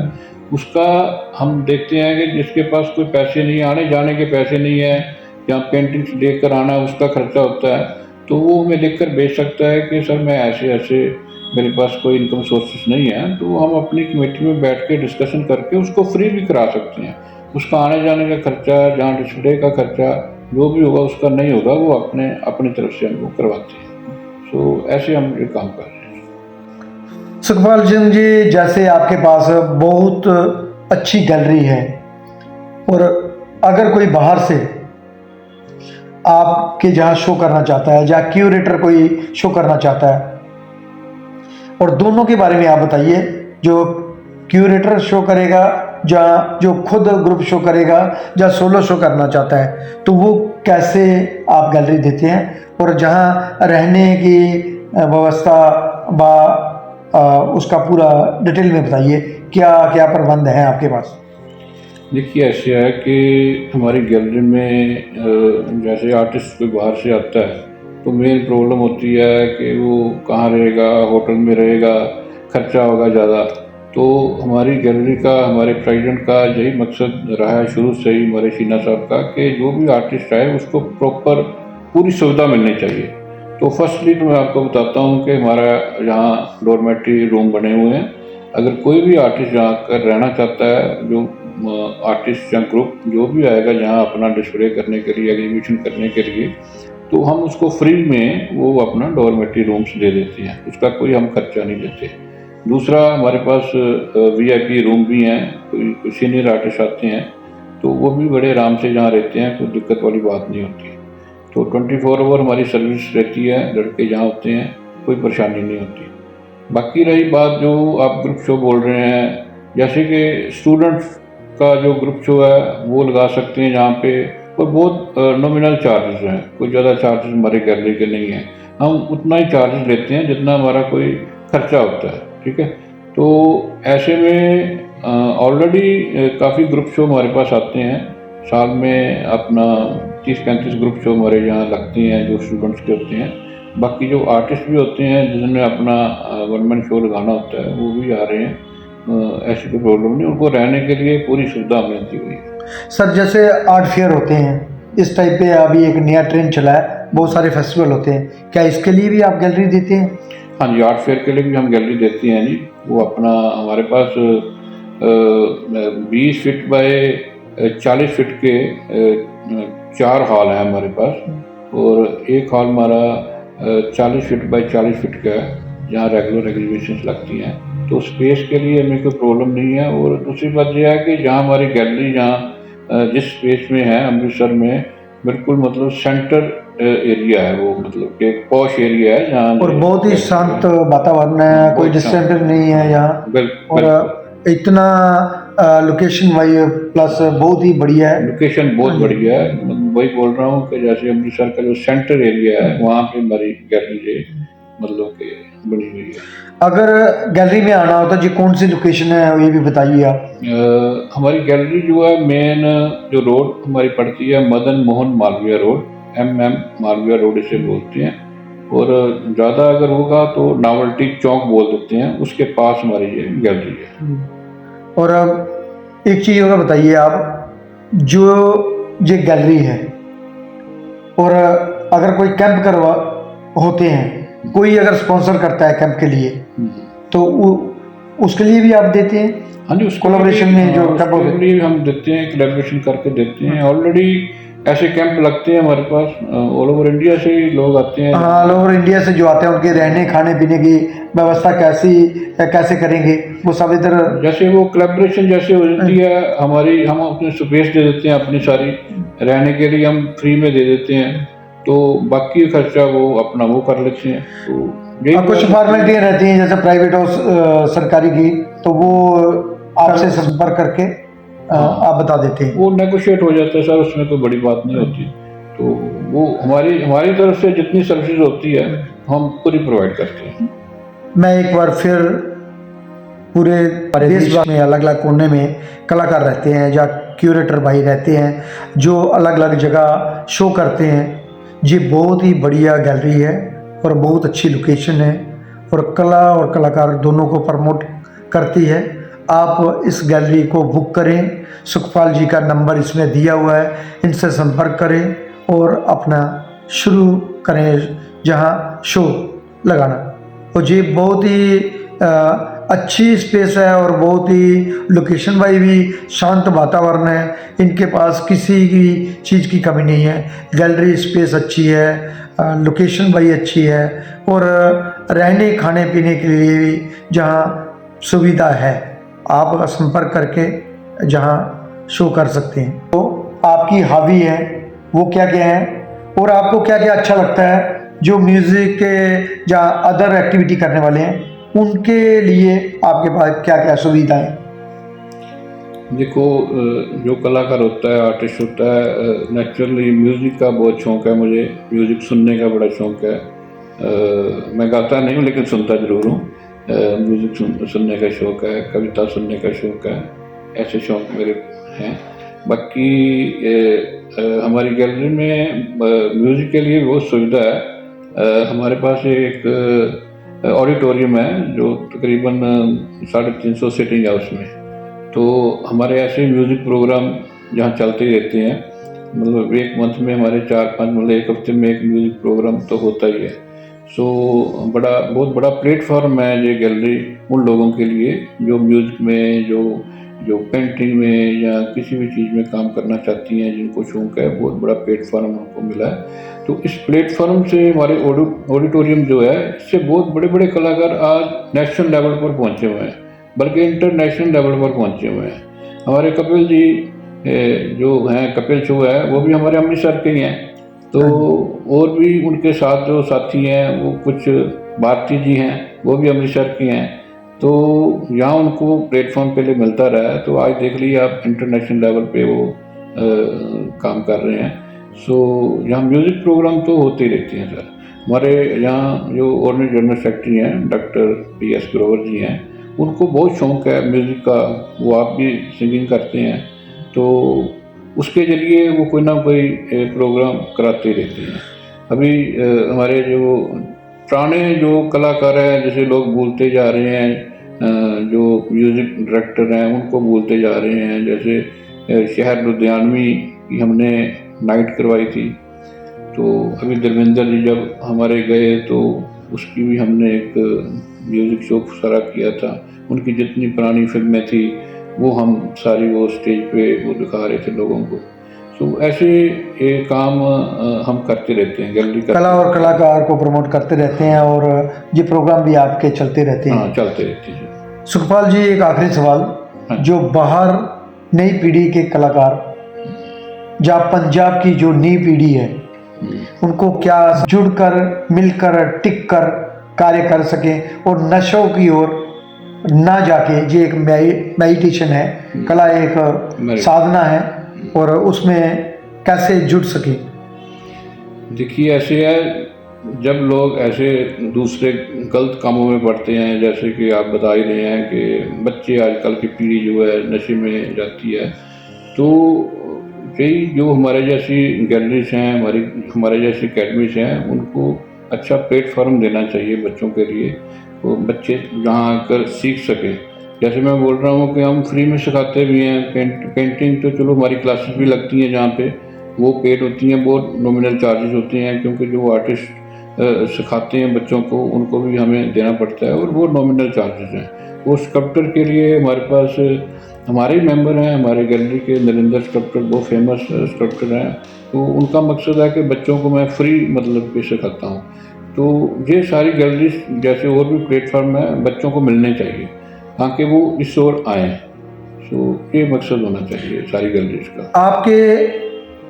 उसका हम देखते हैं कि जिसके पास कोई पैसे नहीं, आने जाने के पैसे नहीं है, या पेंटिंग्स लेकर आना उसका खर्चा होता है, तो वो हमें लिखकर भेज सकता है कि सर मैं ऐसे ऐसे मेरे पास कोई इनकम सोर्सेस नहीं है, तो हम अपनी कमेटी में बैठ के डिस्कशन करके उसको फ्री भी करा सकते हैं। उसका आने जाने का खर्चा, जहाँ डिस्प्ले का खर्चा जो भी होगा उसका नहीं होगा, वो अपनी तरफ से हमको करवाते हैं। सो ऐसे हम ये काम कर रहे हैं। सुखपाल सिंह जी, जैसे आपके पास बहुत अच्छी गैलरी है और अगर कोई बाहर से आपके जहाँ शो करना चाहता है, जहाँ क्यूरेटर कोई शो करना चाहता है, और दोनों के बारे में आप बताइए, जो क्यूरेटर शो करेगा, जहाँ जो खुद ग्रुप शो करेगा, जहाँ सोलो शो करना चाहता है, तो वो कैसे आप गैलरी देते हैं, और जहाँ रहने की व्यवस्था उसका पूरा डिटेल में बताइए, क्या क्या प्रबंध है आपके पास। देखिए ऐसे है कि हमारी गैलरी में जैसे आर्टिस्ट कोई बाहर से आता है तो मेन प्रॉब्लम होती है कि वो कहाँ रहेगा, होटल में रहेगा, खर्चा होगा ज़्यादा। तो हमारी गैलरी का, हमारे प्रेसिडेंट का यही मकसद रहा है शुरू से ही, हमारे शीना साहब का, कि जो भी आर्टिस्ट आए उसको प्रॉपर पूरी सुविधा मिलनी चाहिए। तो फर्स्टली तो मैं आपको बताता हूँ कि हमारा यहाँ डॉर्मेट्री रूम बने हुए हैं। अगर कोई भी आर्टिस्ट यहाँ कर रहना चाहता है, जो आर्टिस्ट या ग्रुप जो भी आएगा जहाँ अपना डिस्प्ले करने के लिए, एग्जीबिशन करने के लिए, तो हम उसको फ्री में वो अपना डॉर्मेट्री रूम्स दे देते हैं, उसका कोई हम खर्चा नहीं देते। दूसरा, हमारे पास वीआईपी रूम भी हैं, कोई सीनियर आर्टिस्ट आते हैं तो वो भी बड़े आराम से जहाँ रहते हैं, कोई दिक्कत वाली बात नहीं होती। तो 24 आवर हमारी सर्विस रहती है, लड़के जहाँ होते हैं कोई परेशानी नहीं होती। बाकी रही बात जो आप ग्रुप शो बोल रहे हैं, जैसे कि स्टूडेंट्स का जो ग्रुप शो है वो लगा सकते हैं यहाँ पे, और बहुत नॉमिनल चार्जेस हैं, कोई ज़्यादा चार्जेस हमारी गैलरी के नहीं हैं। हम उतना ही चार्जेस लेते हैं जितना हमारा कोई खर्चा होता है, ठीक है। तो ऐसे में ऑलरेडी काफ़ी ग्रुप शो हमारे पास आते हैं, साल में अपना 30-35 ग्रुप शो हमारे यहाँ लगते हैं जो स्टूडेंट्स के होते हैं। बाकी जो आर्टिस्ट भी होते हैं जिन्होंने अपना वन मैन शो लगाना होता है वो भी आ रहे हैं, ऐसी कोई प्रॉब्लम नहीं, उनको रहने के लिए पूरी सुविधा हमें दी हुई है। सर, जैसे आर्ट फेयर होते हैं इस टाइप पे, अभी एक नया ट्रेंड चला है, बहुत सारे फेस्टिवल होते हैं, क्या इसके लिए भी आप गैलरी देते हैं। हाँ जी, आर्ट फेयर के लिए भी हम गैलरी देते हैं जी। वो अपना हमारे पास 20 फीट बाय 40 फीट के 4 हॉल हैं हमारे पास, और एक हॉल हमारा 40 फीट बाय 40 फीट का है जहाँ रेगुलर एग्जीबिशंस लगती हैं। तो स्पेस के लिए हमें कोई प्रॉब्लम नहीं है। और दूसरी बात यह है कि जहाँ हमारी गैलरी जहाँ जिस स्पेस में है अमृतसर में, बिल्कुल मतलब सेंटर एरिया है वो, मतलब एक पॉश एरिया है जहाँ, और बहुत ही शांत वातावरण है, कोई डिस्टर्बेंस नहीं है यहाँ, और इतना लोकेशन वाइज प्लस बहुत ही बढ़िया है, लोकेशन बहुत बढ़िया है। वही बोल रहा हूँ कि जैसे अमृतसर का जो सेंटर एरिया है वहाँ पे हमारी गैलरी मतलब कि बनी हुई है। अगर गैलरी में आना होता जी, कौन सी लोकेशन है ये भी बताइए आप। हमारी गैलरी जो है, मेन जो रोड हमारी पड़ती है Madan Mohan Malviya road, MM Malviya road इसे बोलते हैं, और ज़्यादा अगर होगा तो नावल्टी चौक बोल देते हैं, उसके पास हमारी ये गैलरी है। और अब एक चीज़ और बताइए आप, जो ये गैलरी है, और अगर कोई कैंप करवा होते हैं, कोई अगर स्पॉन्सर करता है कैंप के लिए, तो उसके लिए भी आप देते हैं। हाँ जी, उस कोलैबोरेशन में जो कैंप होते हैं हम देते हैं, कोलैबोरेशन करके देते हैं। ऑलरेडी ऐसे कैंप लगते हैं हमारे पास, ऑल ओवर इंडिया से ही लोग आते हैं। हाँ, ऑल ओवर इंडिया से जो आते हैं, उनके रहने खाने पीने की व्यवस्था कैसे करेंगे वो सब इधर, जैसे वो कोलैबोरेशन जैसे हो जाती है हमारी, हम अपने स्पेस दे देते हैं, अपनी सारी रहने के लिए हम फ्री में दे देते हैं, तो बाकी खर्चा वो अपना वो कर लेते हैं। तो कुछ फॉर्मेलिटियाँ रहती हैं जैसे प्राइवेट और सरकारी की, तो वो आपसे संपर्क करके आप बता देते हैं, वो नेगोशिएट हो जाता है सर, उसमें कोई बड़ी बात नहीं होती। तो वो हमारी तरफ से जितनी सर्विस होती है हम पूरी प्रोवाइड करते हैं। मैं एक बार फिर, पूरे देश में अलग अलग कोने में कलाकार रहते हैं, जहाँ क्यूरेटर भाई रहते हैं जो अलग अलग जगह शो करते हैं। ये बहुत ही बढ़िया गैलरी है और बहुत अच्छी लोकेशन है, और कला और कलाकार दोनों को प्रमोट करती है। आप इस गैलरी को बुक करें, सुखपाल जी का नंबर इसमें दिया हुआ है, इनसे संपर्क करें और अपना शुरू करें जहाँ शो लगाना। और ये बहुत ही अच्छी स्पेस है और बहुत ही लोकेशन वाइज भी शांत वातावरण है। इनके पास किसी की चीज़ की कमी नहीं है। गैलरी स्पेस अच्छी है, लोकेशन वाइज अच्छी है और रहने खाने पीने के लिए भी जहाँ सुविधा है, आप संपर्क करके जहाँ शो कर सकते हैं। तो आपकी हॉबी है वो क्या क्या है और आपको क्या क्या अच्छा लगता है जो म्यूज़िक के या अदर एक्टिविटी करने वाले हैं उनके लिए आपके पास क्या क्या सुविधाएं हैं? देखो, जो कलाकार होता है, आर्टिस्ट होता है, नेचुरली म्यूज़िक का बहुत शौक़ है मुझे। म्यूज़िक सुनने का बड़ा शौक़ है। मैं गाता नहीं हूँ लेकिन सुनता ज़रूर हूँ। म्यूज़िक सुनने का शौक़ है, कविता सुनने का शौक़ है, ऐसे शौक़ मेरे हैं। बाकी हमारी गैलरी में म्यूज़िक के लिए बहुत सुविधा है। हमारे पास एक ऑडिटोरियम है जो तकरीबन 350 सीटिंग है उसमें। तो हमारे ऐसे म्यूज़िक प्रोग्राम जहाँ चलते ही रहते हैं, मतलब एक मंथ में हमारे 4-5, मतलब एक हफ्ते में एक म्यूज़िक प्रोग्राम तो होता ही है। बहुत बड़ा प्लेटफॉर्म है ये गैलरी उन लोगों के लिए जो म्यूज़िक में, जो पेंटिंग में या किसी भी चीज़ में काम करना चाहती हैं, जिनको शौक़ है। बहुत बड़ा प्लेटफॉर्म उनको मिला है। तो इस प्लेटफॉर्म से हमारे ऑडिटोरियम जो है, इससे बहुत बड़े बड़े कलाकार आज नेशनल लेवल पर पहुँचे हुए हैं, बल्कि इंटरनेशनल लेवल पर पहुँचे हुए हैं। हमारे कपिल जी जो हैं, कपिल शो है, वो भी हमारे अमृतसर के ही हैं। तो और भी उनके साथ जो साथी हैं, वो कुछ भारती जी हैं, वो भी अमृतसर की हैं। तो यहाँ उनको प्लेटफॉर्म पहले मिलता रहा है, तो आज देख लीजिए आप इंटरनेशनल लेवल पे वो काम कर रहे हैं। यहाँ म्यूज़िक प्रोग्राम तो होते ही रहते हैं सर। हमारे यहाँ जो ऑर्डिनरी जनरल सेक्रेटरी हैं, डॉक्टर PS ग्रोवर जी हैं, उनको बहुत शौक़ है म्यूज़िक का। वो आप भी सिंगिंग करते हैं, तो उसके ज़रिए वो कोई ना कोई प्रोग्राम कराते रहते हैं। अभी हमारे जो पुराने जो कलाकार हैं, जैसे लोग भूलते जा रहे हैं, जो म्यूज़िक डायरेक्टर हैं उनको भूलते जा रहे हैं। जैसे शहर लुधियानवी की हमने नाइट करवाई थी, तो अभी धर्मेंद्र जी जब हमारे गए तो उसकी भी हमने एक म्यूज़िक शो सारा किया था। उनकी जितनी पुरानी फिल्में थी वो हम सारी वो स्टेज पे वो दिखा रहे थे लोगों को। ऐसे काम हम करते रहते हैं, गैलरी कला और कलाकार को प्रमोट करते रहते हैं और ये प्रोग्राम भी आपके चलते रहते हैं। हाँ, चलते रहते हैं। सुखपाल जी, एक आखिरी सवाल, जो बाहर नई पीढ़ी के कलाकार या पंजाब की जो नई पीढ़ी है, उनको क्या जुड़कर, मिलकर, टिक कर कार्य कर सकें और नशों की ओर ना जाके, ये एक मेडिटेशन है, कला एक साधना है, और उसमें कैसे जुड़ सके? देखिए, ऐसे है, जब लोग ऐसे दूसरे गलत कामों में पड़ते हैं, जैसे कि आप बता ही रहे हैं कि बच्चे आजकल की पीढ़ी जो है नशे में जाती है, तो यही जो हमारे जैसी गैलरीज हैं, हमारे जैसी अकेडमीज हैं, उनको अच्छा प्लेटफॉर्म देना चाहिए बच्चों के लिए। तो बच्चे जहाँ आकर सीख सकें। जैसे मैं बोल रहा हूँ कि हम फ्री में सिखाते भी हैं। पेंटिंग तो चलो हमारी क्लासेस भी लगती हैं जहाँ पे वो पेड होती हैं, बहुत नॉमिनल चार्जेस होते हैं, क्योंकि जो आर्टिस्ट सिखाते हैं बच्चों को उनको भी हमें देना पड़ता है और वो नॉमिनल चार्जेस हैं। वो स्कल्पटर के लिए हमारे पास हमारे ही मेंबर हैं, हमारे गैलरी के नरेंद्र स्कल्पटर, बहुत फेमस स्कल्पटर हैं। तो उनका मकसद है कि बच्चों को मैं फ्री मतलब पे सिखाता हूँ। तो ये सारी गैलरीज जैसे और भी प्लेटफॉर्म है बच्चों को मिलने चाहिए ताकि वो इस ओर आएँ। ये मकसद होना चाहिए सारी गैलरीज का। आपके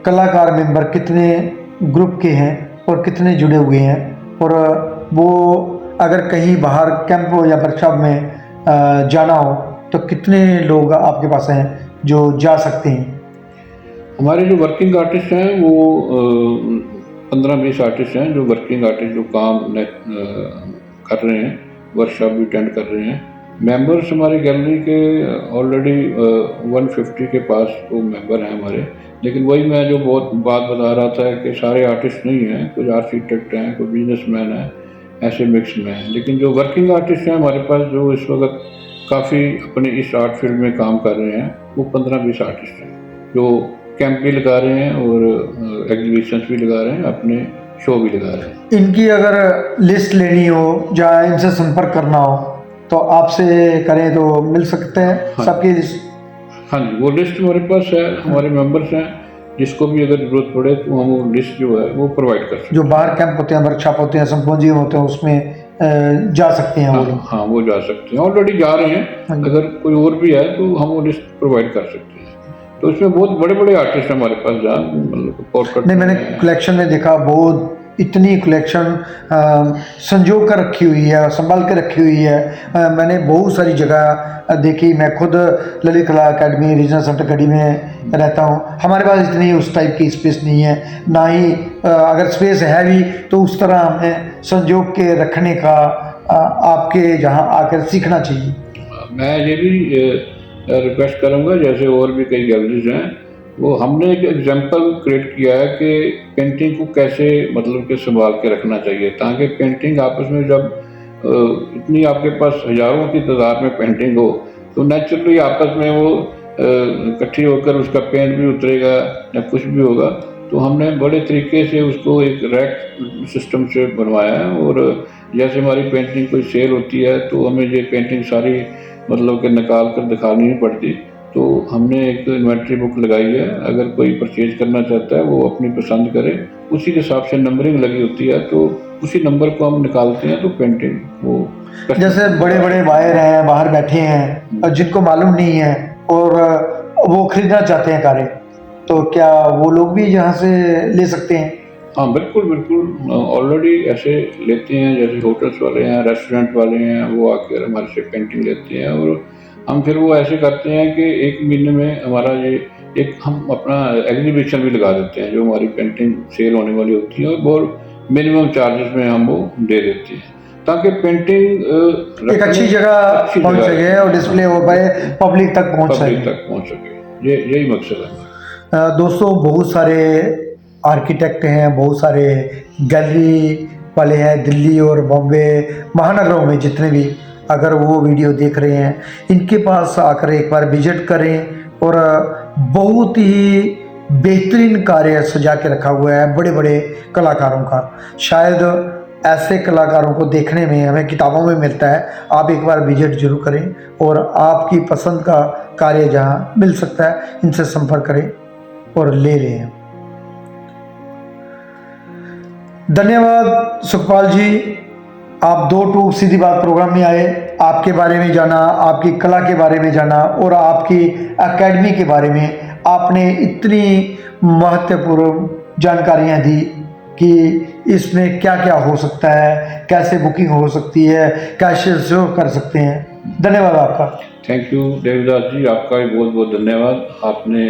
कलाकार मेंबर कितने ग्रुप के हैं और कितने जुड़े हुए हैं, और वो अगर कहीं बाहर कैंप या वर्कशॉप में जाना हो तो कितने लोग आपके पास हैं जो जा सकते हैं? हमारे जो वर्किंग आर्टिस्ट हैं वो 15-20 आर्टिस्ट हैं, जो वर्किंग आर्टिस्ट जो काम कर रहे हैं, वर्कशॉप भी अटेंड कर रहे हैं। मेंबर्स हमारी गैलरी के ऑलरेडी 150 के पास तो मेंबर हैं हमारे। लेकिन वही मैं जो बहुत बात बता रहा था कि सारे आर्टिस्ट नहीं हैं, कुछ आर्किटेक्ट हैं, कुछ बिजनेसमैन हैं, ऐसे मिक्स में हैं। लेकिन जो वर्किंग आर्टिस्ट हैं हमारे पास, जो इस वक्त काफ़ी अपने इस आर्ट फील्ड में काम कर रहे हैं, वो 15-20 आर्टिस्ट हैं जो कैंप भी लगा रहे हैं और एग्जीबिशंस भी लगा रहे हैं, अपने शो भी लगा रहे हैं। इनकी अगर लिस्ट लेनी हो या इनसे संपर्क करना हो तो आपसे करें तो मिल सकते हैं हाँ। सबकी लिस्ट? हाँ जी, वो लिस्ट हमारे पास है, हमारे मेंबर्स हैं, जिसको भी अगर जरूरत पड़े तो हम वो लिस्ट जो है वो प्रोवाइड कर सकते जो बाहर कैंप होते हैं, वर्कशॉप होते हैं, संपोजियम होते हैं, उसमें जा सकते हैं हैं। वो हाँ लोग? हाँ, वो जा सकते हैं, ऑलरेडी जा रहे हाँ हैं। जी। अगर कोई और भी है तो हम वो लिस्ट प्रोवाइड कर सकते हैं। तो इसमें बहुत बड़े बड़े आर्टिस्ट हमारे पास जहाँ मतलब पोर्ट्रेट नहीं, मैंने कलेक्शन में देखा बहुत, इतनी कलेक्शन संजो कर रखी हुई है, संभाल के रखी हुई है। मैंने बहुत सारी जगह देखी। मैं खुद ललित कला अकेडमी रीजनल सेंटर गढ़ी में रहता हूँ। हमारे पास इतनी उस टाइप की स्पेस नहीं है, ना ही अगर स्पेस है भी तो उस तरह हमें संजो के रखने का आपके जहाँ आकर सीखना चाहिए। मैं ये भी रिक्वेस्ट करूँगा, जैसे और भी कई गैलरीज हैं, वो हमने एक एग्जाम्पल क्रिएट किया है कि पेंटिंग को कैसे मतलब कि संभाल के रखना चाहिए, ताकि पेंटिंग आपस में जब इतनी आपके पास हज़ारों की तादाद में पेंटिंग हो तो नेचुरली आपस में वो इकट्ठी होकर उसका पेंट भी उतरेगा या कुछ भी होगा। तो हमने बड़े तरीके से उसको एक रैक सिस्टम से बनवाया है, और जैसे हमारी पेंटिंग कोई सेल होती है तो हमें ये पेंटिंग सारी मतलब कि निकाल कर दिखानी नहीं पड़ती। तो हमने एक इन्वेंट्री बुक लगाई है, अगर कोई परचेज करना चाहता है वो अपनी पसंद करे, उसी के हिसाब से नंबरिंग लगी होती है, तो उसी नंबर को हम निकालते हैं तो पेंटिंग वो जैसे बड़े बड़े बायर हैं, बाहर बैठे हैं और जिनको मालूम नहीं है और वो खरीदना चाहते हैं कारें, तो क्या वो लोग भी यहाँ से ले सकते हैं? हाँ बिल्कुल बिल्कुल, ऑलरेडी ऐसे लेते हैं, जैसे होटल्स वाले हैं, रेस्टोरेंट वाले हैं, वो आकर हमारे से पेंटिंग लेते हैं, और हम फिर वो ऐसे करते हैं कि 1 महीने में हमारा ये एक हम अपना एग्जीबिशन भी लगा देते हैं, जो हमारी पेंटिंग सेल होने वाली होती है, और बहुत मिनिमम चार्जेस में हम वो दे देते हैं, ताकि पेंटिंग एक अच्छी जगह पहुँच सके और डिस्प्ले हो पाए, पब्लिक तक पहुँच सके। यही मकसद है। दोस्तों, बहुत सारे आर्किटेक्ट हैं, बहुत सारे गैलरी वाले हैं दिल्ली और बॉम्बे महानगरों में, जितने भी अगर वो वीडियो देख रहे हैं, इनके पास आकर एक बार विजिट करें। और बहुत ही बेहतरीन कार्य सजा के रखा हुआ है बड़े बड़े कलाकारों का। शायद ऐसे कलाकारों को देखने में हमें किताबों में मिलता है। आप एक बार विजिट जरूर करें और आपकी पसंद का कार्य जहाँ मिल सकता है, इनसे संपर्क करें और ले लें। धन्यवाद सुखपाल जी, आप 2 टूक सीधी बात प्रोग्राम में आए, आपके बारे में जाना, आपकी कला के बारे में जाना और आपकी एकेडमी के बारे में आपने इतनी महत्वपूर्ण जानकारियां दी कि इसमें क्या क्या हो सकता है, कैसे बुकिंग हो सकती है, कैसे शो कर सकते हैं। धन्यवाद आपका। थैंक यू देवदास जी, आपका भी बहुत बहुत धन्यवाद। आपने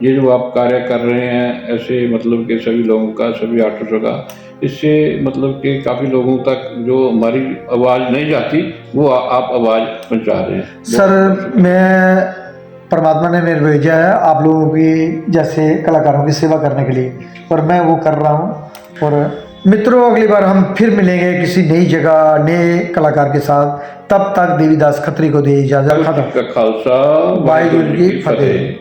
ये जो आप कार्य कर रहे हैं ऐसे मतलब कि सभी लोगों का, सभी आर्टिस्टों का, इससे मतलब कि काफ़ी लोगों तक जो हमारी आवाज़ नहीं जाती वो आप आवाज़ पहुंचा रहे हैं। सर, मैं परमात्मा ने मेरे भेजा है आप लोगों की जैसे कलाकारों की सेवा करने के लिए, और मैं वो कर रहा हूँ। और मित्रों, अगली बार हम फिर मिलेंगे किसी नई जगह, नए कलाकार के साथ। तब तक देवीदास खत्री को दे इजाज़त। खालसा वाहिगुरू की फतेह।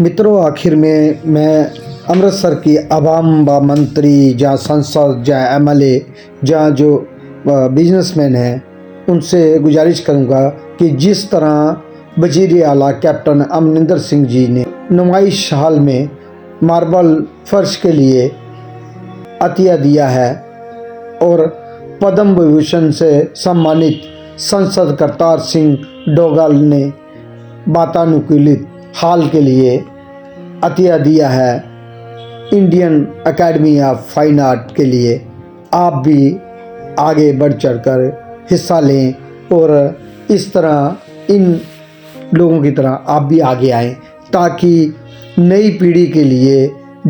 मित्रों, आखिर में मैं अमृतसर की अवाम व मंत्री, जहाँ संसद, जहाँ एमएलए, जहाँ जो बिजनेसमैन हैं, उनसे गुजारिश करूँगा कि जिस तरह वज़ीर आला कैप्टन अमरिंदर सिंह जी ने नुमाइश हाल में मार्बल फर्श के लिए अतिया दिया है, और पद्म विभूषण से सम्मानित सांसद करतार सिंह डोगाल ने वातानुकूलित हाल के लिए अतिया दिया है Indian Academy of Fine art के लिए, आप भी आगे बढ़ चढ़कर हिस्सा लें और इस तरह इन लोगों की तरह आप भी आगे आएं, ताकि नई पीढ़ी के लिए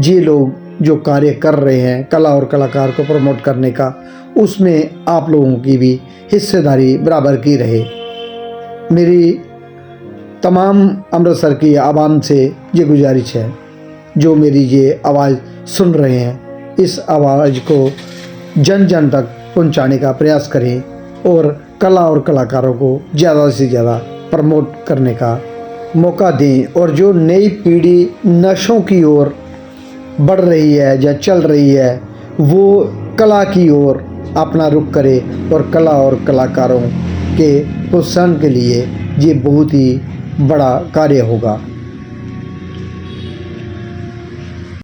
ये लोग जो कार्य कर रहे हैं कला और कलाकार को प्रमोट करने का, उसमें आप लोगों की भी हिस्सेदारी बराबर की रहे। मेरी तमाम अमृतसर की आवाम से ये गुजारिश है, जो मेरी ये आवाज़ सुन रहे हैं, इस आवाज़ को जन जन तक पहुंचाने का प्रयास करें और कला और कलाकारों को ज़्यादा से ज़्यादा प्रमोट करने का मौका दें और जो नई पीढ़ी नशों की ओर बढ़ रही है या चल रही है वो कला की ओर अपना रुख करे और कला और कलाकारों के प्रोत्साहन के लिए ये बहुत ही बड़ा कार्य होगा।